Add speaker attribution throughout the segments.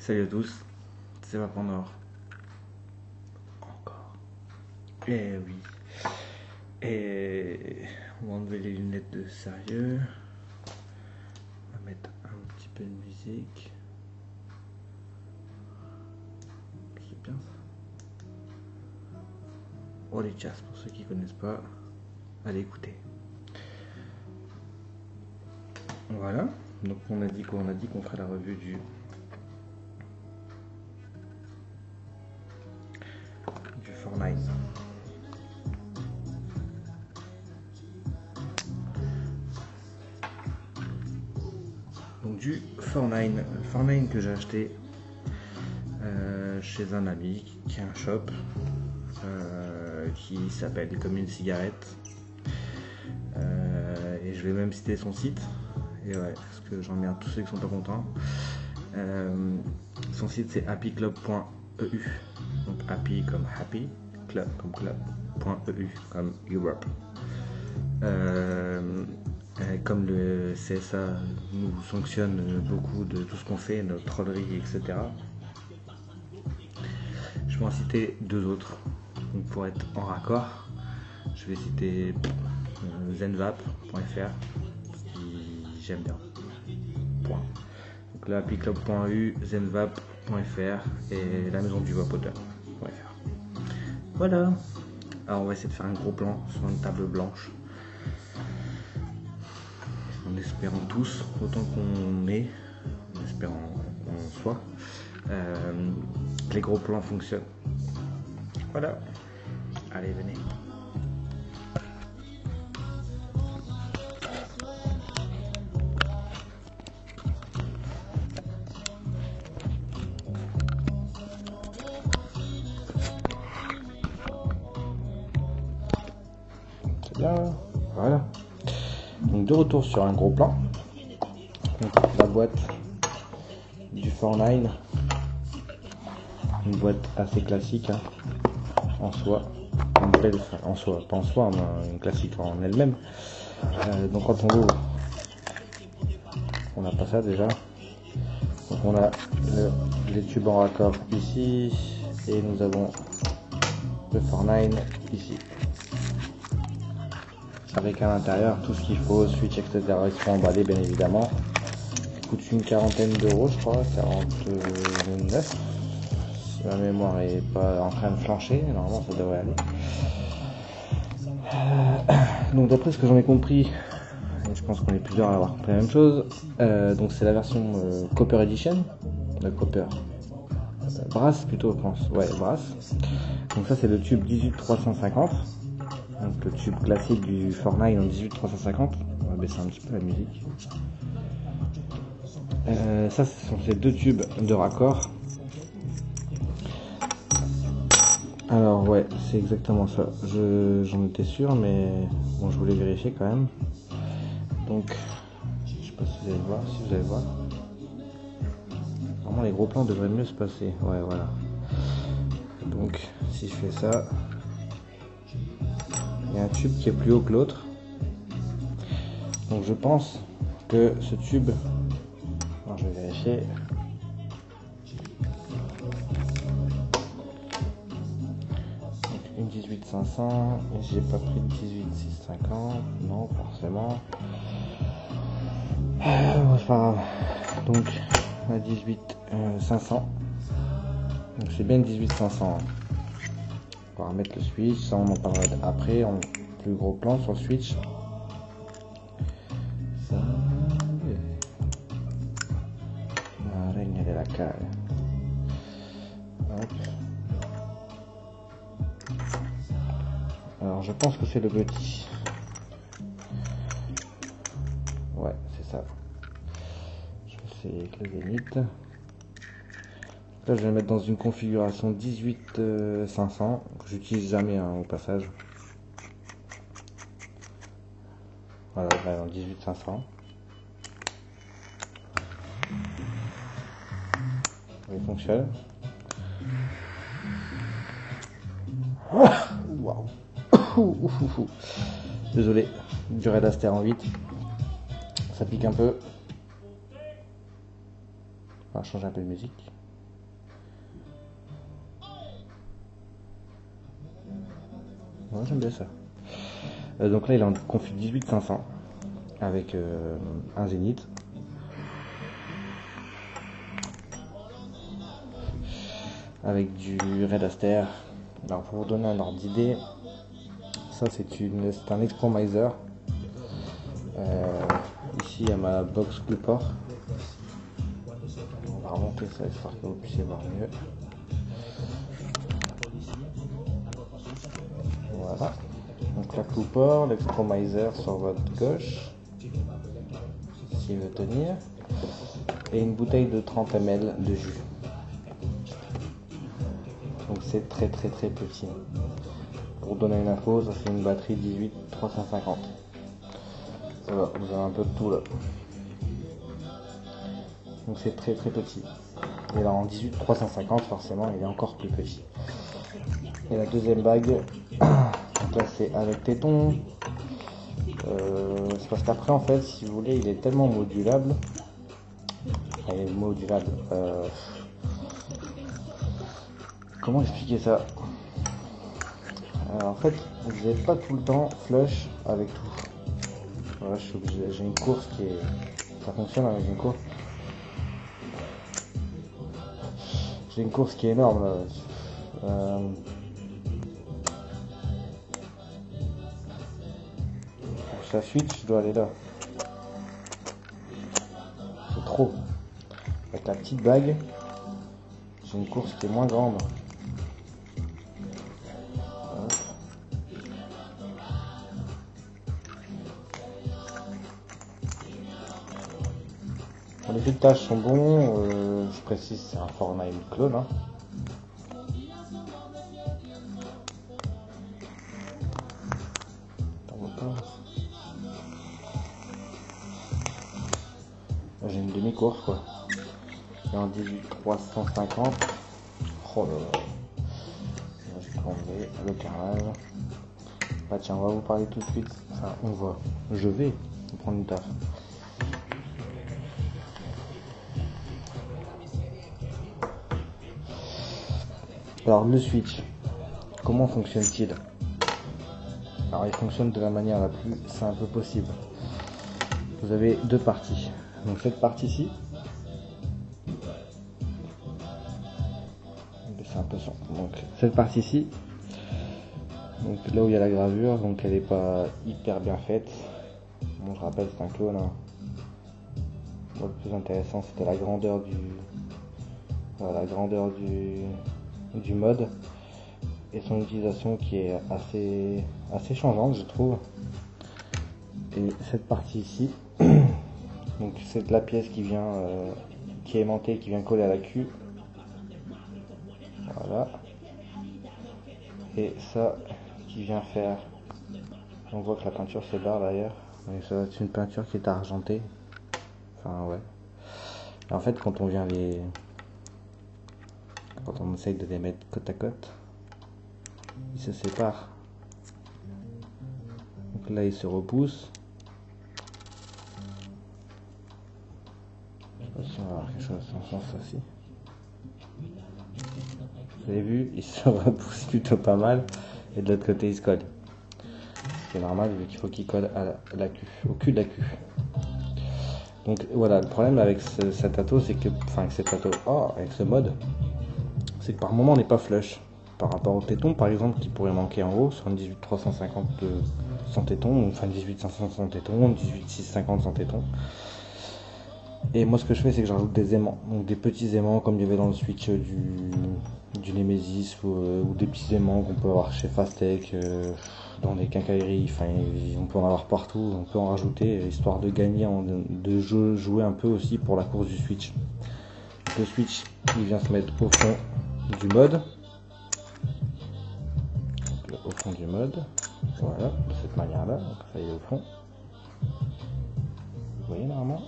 Speaker 1: Salut à tous, c'est Vapendor. Encore. Eh oui. Et on va enlever les lunettes de sérieux. On va mettre un petit peu de musique. C'est bien ça. Oh les chasses, pour ceux qui connaissent pas, allez écouter. Voilà. Donc on a dit quoi? On a dit qu'on ferait la revue du Fortnite. Donc du Fortnite que j'ai acheté chez un ami qui a un shop qui s'appelle Comme une cigarette. Et je vais même citer son site. Et ouais, parce que j'emmerde tous ceux qui sont pas contents. Son site c'est happyclub.eu. Donc happy comme happy, club comme club.eu comme Europe. Comme le CSA nous sanctionne beaucoup de tout ce qu'on fait, notre trollerie, etc. Je vais en citer deux autres. Donc pour être en raccord, je vais citer zenvap.fr, qui j'aime bien. Point. Donc là, happyclub.eu, zenvap.fr et la maison du vapoteur.fr. Voilà. Alors on va essayer de faire un gros plan sur une table blanche. En espérant tous, autant qu'on est, en espérant qu'on soit, que les gros plans fonctionnent. Voilà. Allez, venez. C'est bien, voilà. Donc de retour sur un gros plan. Donc, la boîte du Fortnite, une boîte assez classique hein, en soi, une belle, en soi, pas en soi, mais une classique en elle-même. Donc quand on l'ouvre, on n'a pas ça déjà. Donc on a les tubes en raccord ici et nous avons le Fortnite ici. Avec à l'intérieur tout ce qu'il faut, switch, etc. Ils seront emballés bien évidemment. Ça coûte une quarantaine d'euros, je crois, 49. Si ma mémoire est pas en train de flancher, normalement ça devrait aller. Donc d'après ce que j'en ai compris, et je pense qu'on est plusieurs à avoir compris la même chose, donc c'est la version Copper Edition, Copper, Brass plutôt je pense, ouais Brass. Donc ça c'est le tube 18350. Donc le tube classique du Fortnite en 18350. On va baisser un petit peu la musique. Ça ce sont ces deux tubes de raccord. Alors ouais, c'est exactement ça. J'en étais sûr, mais bon, je voulais vérifier quand même. Donc, je sais pas si vous allez voir, Normalement les gros plans devraient mieux se passer. Ouais, voilà. Donc, si je fais ça, il y a un tube qui est plus haut que l'autre. Donc je pense que ce tube, alors je vais vérifier. Donc une 18500, et j'ai pas pris de 18650, non forcément. C'est pas grave. Donc la 18500. Donc c'est bien une 18500. On va remettre le switch, ça on en parlera après, en plus gros plan sur le switch. La reine de la cale. Hop. Alors je pense que c'est le petit. Ouais, c'est ça. Je vais essayer avec le zénith. Là je vais le mettre dans une configuration 18500 que j'utilise jamais hein, au passage. Voilà, je vais dans 18500. Il fonctionne. Waouh. Désolé, du Red Aster en 8. Ça pique un peu. On va changer un peu de musique. Ouais, j'aime bien ça. Donc là il est en config 18500 avec un Zénith. Avec du Red Aster. Alors pour vous donner un ordre d'idée, ça c'est un Expromiser. Ici il y a ma box Clupor. On va remonter ça histoire que vous puissiez voir mieux. Voilà. Donc la Clupor, l'Expromiser sur votre gauche, s'il veut tenir, et une bouteille de 30 ml de jus. Donc c'est très petit. Pour vous donner une info, ça fait une batterie 18350. Voilà, vous avez un peu de tout là. Donc c'est très petit. Et là en 18350 forcément il est encore plus petit. Et la deuxième bague, donc là c'est avec téton. C'est parce qu'après en fait si vous voulez il est tellement modulable. Il est modulable. Comment expliquer ça? En fait vous n'êtes pas tout le temps flush avec tout. Voilà, je suis obligé, j'ai une course qui est. Ça fonctionne avec une course. J'ai une course qui est énorme là. Pour sa suite, je dois aller là. C'est trop. Avec la petite bague, j'ai une course qui est moins grande. Les filtrages sont bons, je précise c'est un Fortnite clone. Hein. J'ai une demi-course quoi. Et en 18350. Oh là là. Je vais enlever le carrelage. Bah tiens, on va vous parler tout de suite. Enfin, je vais prendre une taf. Alors le switch, comment fonctionne-t-il? Alors il fonctionne de la manière la plus simple possible. Vous avez deux parties. Donc cette partie-ci, c'est un peu son. Donc cette partie-ci, donc là où il y a la gravure, donc elle n'est pas hyper bien faite. Bon, je rappelle c'est un clone. Hein. Bon, le plus intéressant c'était la grandeur du mode et son utilisation qui est assez changeante je trouve. Et cette partie ici donc c'est la pièce qui vient qui est aimantée, qui vient coller à la queue, voilà, et ça qui vient faire, on voit que la peinture se barre d'ailleurs, mais ça c'est une peinture qui est argentée, enfin ouais. Et en fait quand on essaye de les mettre côte à côte, ils se séparent. Donc là ils se repoussent. Je sais pas si on va avoir quelque chose dans ce sens aussi. Vous avez vu, ils se repoussent plutôt pas mal. Et de l'autre côté ils se collent. Ce qui est normal vu qu'il faut qu'ils collent à la queue, au cul de la queue. Donc voilà, le problème avec cet ato, c'est que, avec ce mode, c'est que par moment on n'est pas flush par rapport au téton par exemple qui pourrait manquer en haut sur une 18350 sans téton, enfin 18500 sans téton, 18650 sans téton. Et moi ce que je fais c'est que je rajoute des aimants, donc des petits aimants comme il y avait dans le switch du Nemesis ou des petits aimants qu'on peut avoir chez Fastech, dans les quincailleries, enfin on peut en avoir partout, on peut en rajouter histoire de gagner, de jouer un peu aussi pour la course du switch. Donc, le switch il vient se mettre au fond du mode, donc, au fond du mode, voilà, de cette manière là, donc ça y est au fond, vous voyez normalement.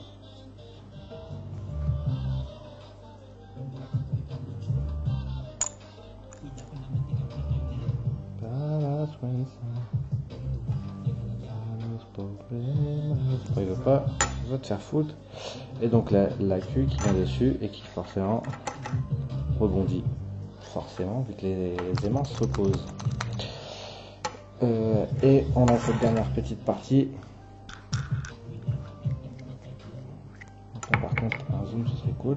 Speaker 1: Il veut pas, il va te faire foutre. Et donc la queue qui vient dessus et qui forcément rebondit, forcément vu que les aimants s'opposent. Et on a cette dernière petite partie. Donc là, par contre, un zoom, ce serait cool.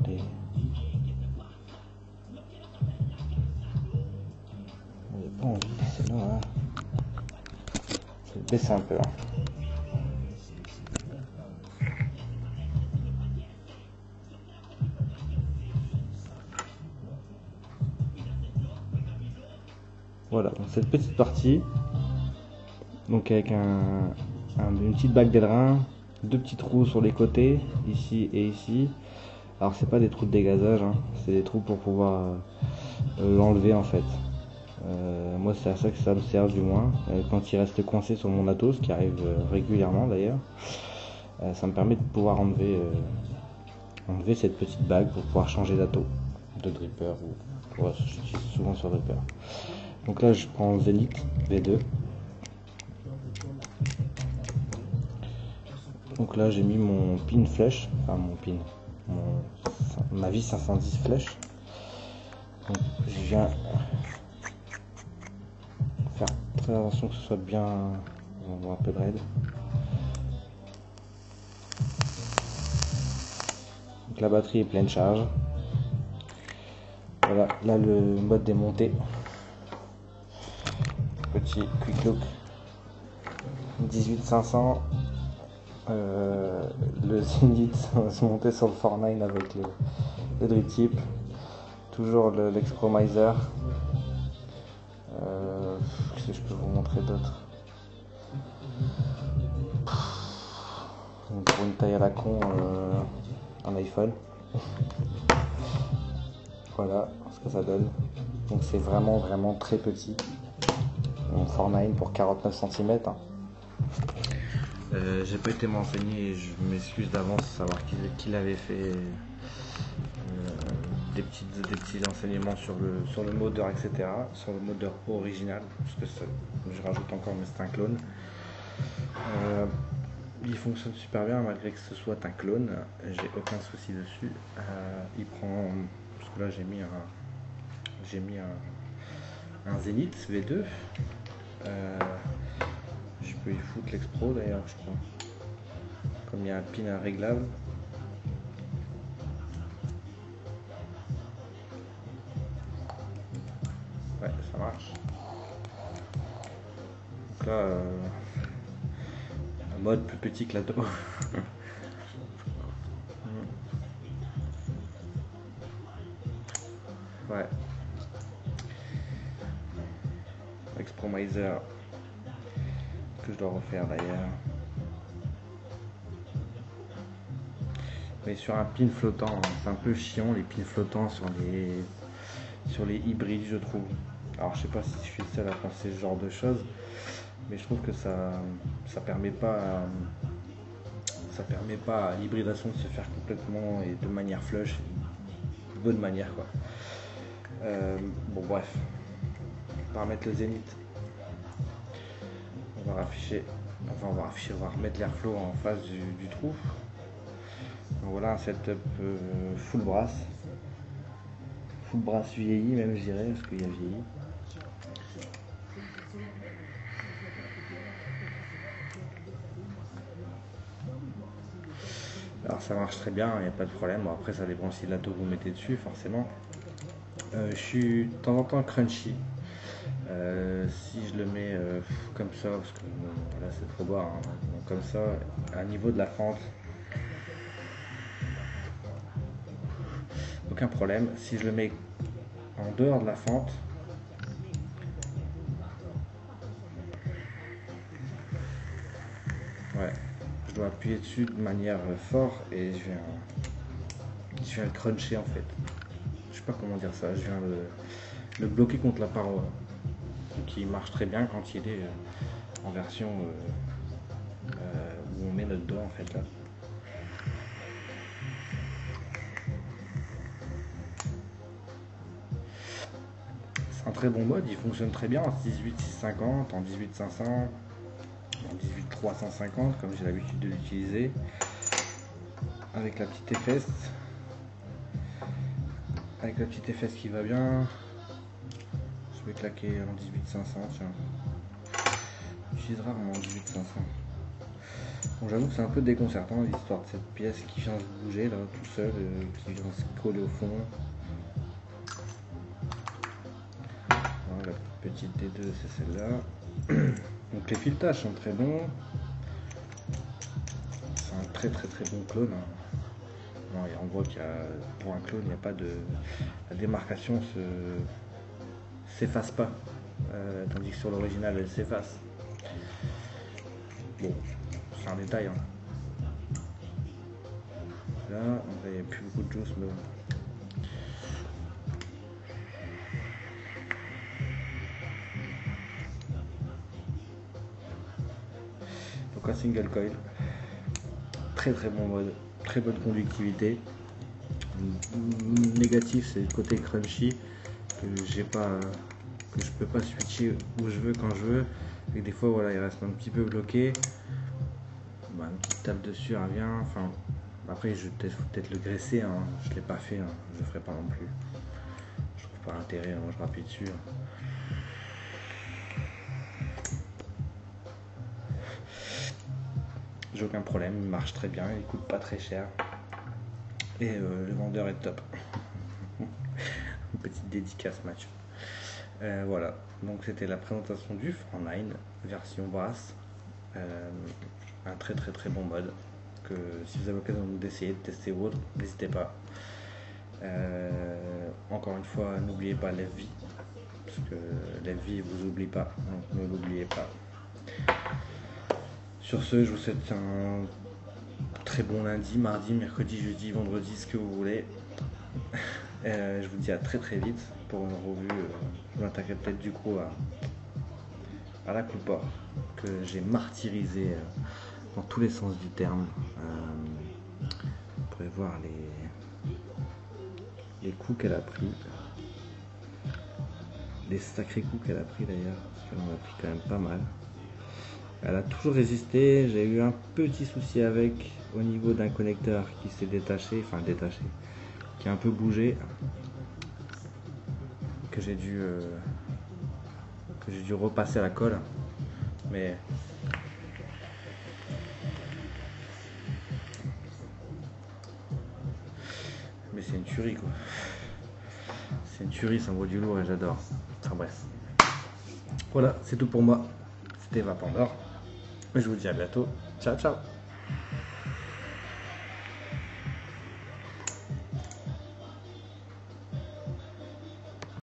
Speaker 1: Allez. On n'a pas envie, c'est là. Hein. Je vais baisser un peu. Hein. Voilà, donc cette petite partie, donc avec une petite bague d'ailerin, deux petits trous sur les côtés, ici et ici. Alors c'est pas des trous de dégazage, hein, c'est des trous pour pouvoir l'enlever en fait. Moi c'est à ça que ça me sert du moins, quand il reste coincé sur mon Atos, ce qui arrive régulièrement d'ailleurs, ça me permet de pouvoir enlever cette petite bague pour pouvoir changer d'Atos, de dripper, ou j'utilise souvent sur dripper. Donc là je prends Zenith V2. Donc là j'ai mis mon pin flèche, enfin ma vis 510 flèche. Donc je viens faire très attention que ce soit bien, on va avoir un peu de raid. Donc la batterie est pleine charge. Voilà, là le mode démonté. Petit quick look 18500. Le Zenith se monter sur le 49 avec le drip tip. Toujours l'Expromiser. Qu'est-ce que je peux vous montrer d'autre? Pour une taille à la con, un iPhone. Voilà ce que ça donne. Donc c'est vraiment très petit. Mon 49 pour 49 cm. Hein. J'ai pas été m'enseigner et je m'excuse d'avance de savoir qui l'avait fait. Des petits enseignements sur le moteur, etc. Sur le moteur original, parce que je rajoute encore, mais c'est un clone. Il fonctionne super bien malgré que ce soit un clone, j'ai aucun souci dessus. Il prend, parce que là j'ai mis un Zenith V2. Je peux y foutre l'Expro d'ailleurs, je crois. Comme il y a un pin réglable. Ouais, ça marche. Donc là, un mode plus petit que l'Atos. Ouais. Expromiser que je dois refaire d'ailleurs. Mais sur un pin flottant, c'est un peu chiant les pins flottants sur les hybrides, je trouve. Alors je sais pas si je suis le seul à penser ce genre de choses, mais je trouve que ça permet pas à l'hybridation de se faire complètement et de manière flush, de bonne manière quoi. Bon bref, on va remettre le Zenith. On va remettre l'airflow en face du trou. Donc voilà un setup full brass vieilli même je dirais, parce qu'il y a vieilli. Alors ça marche très bien, il n'y a pas de problème. Bon, après ça dépend aussi de l'Atos que vous mettez dessus forcément. Je suis de temps en temps crunchy. Si je le mets comme ça, parce que là c'est trop bas, hein, donc comme ça, à niveau de la fente, aucun problème. Si je le mets en dehors de la fente, ouais, je dois appuyer dessus de manière forte et je viens le cruncher en fait. Je sais pas comment dire ça, je viens le bloquer contre la paroi. Donc il marche très bien quand il est en version où on met notre doigt en fait là. C'est un très bon mode, il fonctionne très bien en 18650, en 18500, en 18350 comme j'ai l'habitude de l'utiliser. Avec la petite épaisse, avec la petite efface qui va bien. Je vais claquer en 18500, tiens. J'utilise rarement en 18500. Bon, j'avoue que c'est un peu déconcertant l'histoire de cette pièce qui vient se bouger là tout seul, qui vient se coller au fond. Voilà, la petite D2 c'est celle-là. Donc les filetage sont très bons. C'est un très bon clone. Non, on voit qu'il y a, pour un clone, il n'y a pas de. La démarcation s'efface pas. Tandis que sur l'original elle s'efface. Bon, c'est un détail. Hein. Là, il n'y a plus beaucoup de juice, mais bon. Donc un single coil. Très bon mode. Très bonne conductivité. Négatif, c'est le côté crunchy que j'ai pas, que je peux pas switcher où je veux quand je veux. Et des fois, voilà, il reste un petit peu bloqué. Bah, une petite tape dessus, elle vient. Enfin, après, je vais peut-être le graisser. Hein. Je l'ai pas fait. Hein. Je le ferai pas non plus. Je trouve pas l'intérêt. Hein. Je rappuie dessus. Hein. J'ai aucun problème. Il marche très bien. Il coûte pas très cher. Et le vendeur est top. Une petite dédicace match. Voilà, donc c'était la présentation du Front9 version brass. Un très bon mode que si vous avez l'occasion d'essayer de tester ou autre, n'hésitez pas. Encore une fois, n'oubliez pas l'FV, parce que l'FV vous oublie pas, donc ne l'oubliez pas. Sur ce, je vous souhaite un très bon lundi, mardi, mercredi, jeudi, vendredi, ce que vous voulez. Je vous dis à très vite pour une revue. Je m'attaquerai peut-être du coup à la coupe que j'ai martyrisé dans tous les sens du terme. Vous pourrez voir les coups qu'elle a pris, les sacrés coups qu'elle a pris d'ailleurs, parce qu'elle en a pris quand même pas mal. Elle a toujours résisté. J'ai eu un petit souci avec au niveau d'un connecteur qui s'est détaché, qui a un peu bougé, que j'ai dû repasser à la colle, mais c'est une tuerie quoi. C'est une tuerie, ça envoie du lourd et j'adore. Enfin bref. Voilà, c'est tout pour moi. C'était Vapandor. Je vous dis à bientôt. Ciao.